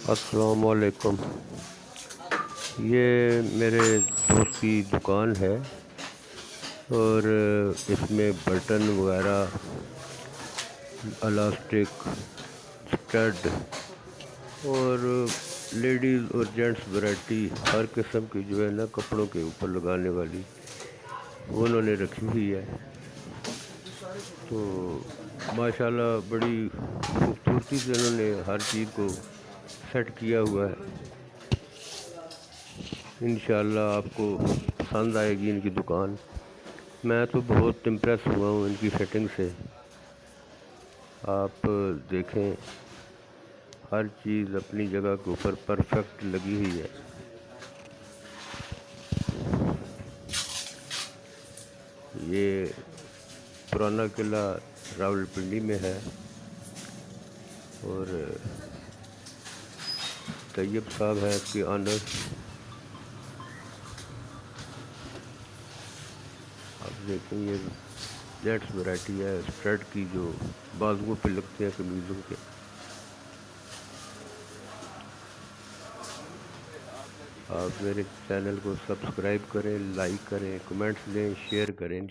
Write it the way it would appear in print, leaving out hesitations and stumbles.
السلام علیکم۔ یہ میرے دوست کی دکان ہے اور اس میں بٹن وغیرہ، الاسٹک، اسٹڈ اور لیڈیز اور جینٹس ورائٹی ہر قسم کی جو ہے نا کپڑوں کے اوپر لگانے والی وہ انہوں نے رکھی ہوئی ہے۔ تو ماشاءاللہ بڑی خوبصورتی سے انہوں نے ہر چیز کو سیٹ کیا ہوا ہے۔ انشاءاللہ آپ کو پسند آئے گی ان کی دکان۔ میں تو بہت امپریس ہوا ہوں ان کی فٹنگ سے۔ آپ دیکھیں ہر چیز اپنی جگہ کے اوپر پرفیکٹ لگی ہوئی ہے۔ یہ پرانا قلعہ راولپنڈی میں ہے اور طیب صاحب ہیں اس کے آنر۔ آپ دیکھیں یہ جینٹس ورائٹی ہے اسٹریٹ کی جو بازوؤں پہ لگتے ہیں قمیضوں کے۔ آپ میرے چینل کو سبسکرائب کریں، لائک کریں، کمنٹس دیں، شیئر کریں۔